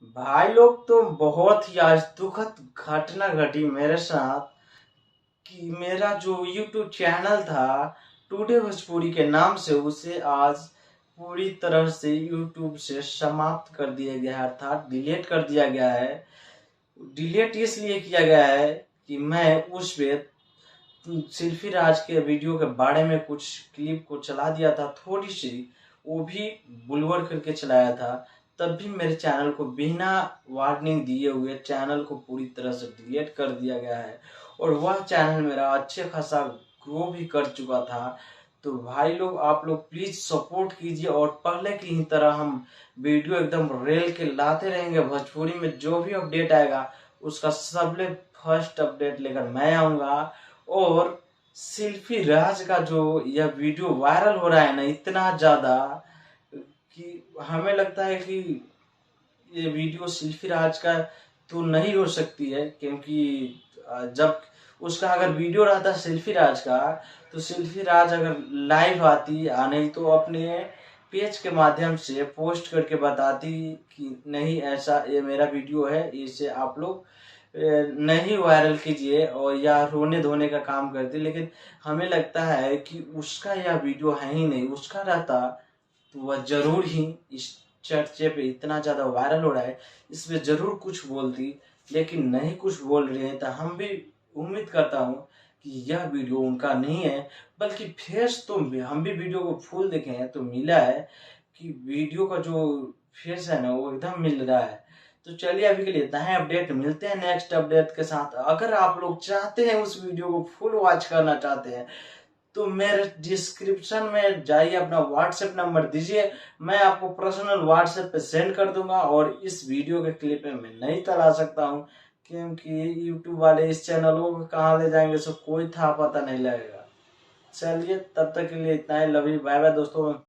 भाई लोग तो बहुत ही आज दुखद घटना घटी मेरे साथ कि मेरा जो YouTube चैनल था टुडे भोजपुरी के नाम से उसे आज पूरी तरह से YouTube से समाप्त कर दिया गया है, अर्थात डिलीट कर दिया गया है। डिलीट इसलिए किया गया है कि मैं उस पे सिल्फी राज के वीडियो के बारे में कुछ क्लिप को चला दिया था, थोड़ी सी, वो भी बुलवर करके चलाया था। तब भी मेरे चैनल को बिना वार्निंग दिए हुए चैनल को पूरी तरह से डिलीट कर दिया गया है और वह चैनल मेरा अच्छे खासा ग्रो भी कर चुका था। तो भाई लोग, आप लोग प्लीज सपोर्ट कीजिए और पहले की ही तरह हम वीडियो एकदम रेल के लाते रहेंगे। भोजपुरी में जो भी अपडेट आएगा उसका सबले फर्स्ट अपडेट लेकर मैं आऊंगा। और सिल्फी राज का जो यह वीडियो वायरल हो रहा है ना इतना ज्यादा कि हमें लगता है कि ये वीडियो सिल्फी राज का तो नहीं हो सकती है, क्योंकि जब उसका अगर वीडियो रहता सिल्फी राज का तो सिल्फी राज अगर लाइव आती, नहीं तो अपने पेज के माध्यम से पोस्ट करके बताती कि नहीं ऐसा ये मेरा वीडियो है, इसे आप लोग नहीं वायरल कीजिए और या रोने धोने का काम करती। लेकिन हमें लगता है कि उसका यह वीडियो है ही नहीं, उसका रहता तो वह जरूर ही इस चर्चे पे इतना ज्यादा वायरल हो रहा है इस पे जरूर कुछ बोलती। लेकिन नहीं कुछ बोल रहे हैं तो हम भी उम्मीद करता हूँ कि यह वीडियो उनका नहीं है, बल्कि फेस तो हम भी वीडियो को फुल देखे हैं तो मिला है कि वीडियो का जो फेस है ना वो एकदम मिल रहा है। तो चलिए अभी के लिए इतना है अपडेट, मिलते हैं नेक्स्ट अपडेट के साथ। अगर आप लोग चाहते हैं उस वीडियो को फुल वॉच करना चाहते हैं तो मेरे डिस्क्रिप्शन में जाइए, अपना व्हाट्सएप नंबर दीजिए, मैं आपको पर्सनल व्हाट्सएप पे सेंड कर दूंगा। और इस वीडियो के क्लिप में मैं नहीं चला सकता हूँ क्योंकि यूट्यूब वाले इस चैनलों को कहाँ ले जाएंगे सो कोई था पता नहीं लगेगा। चलिए तब तक के लिए इतना ही, लव यू, बाय बाय दोस्तों।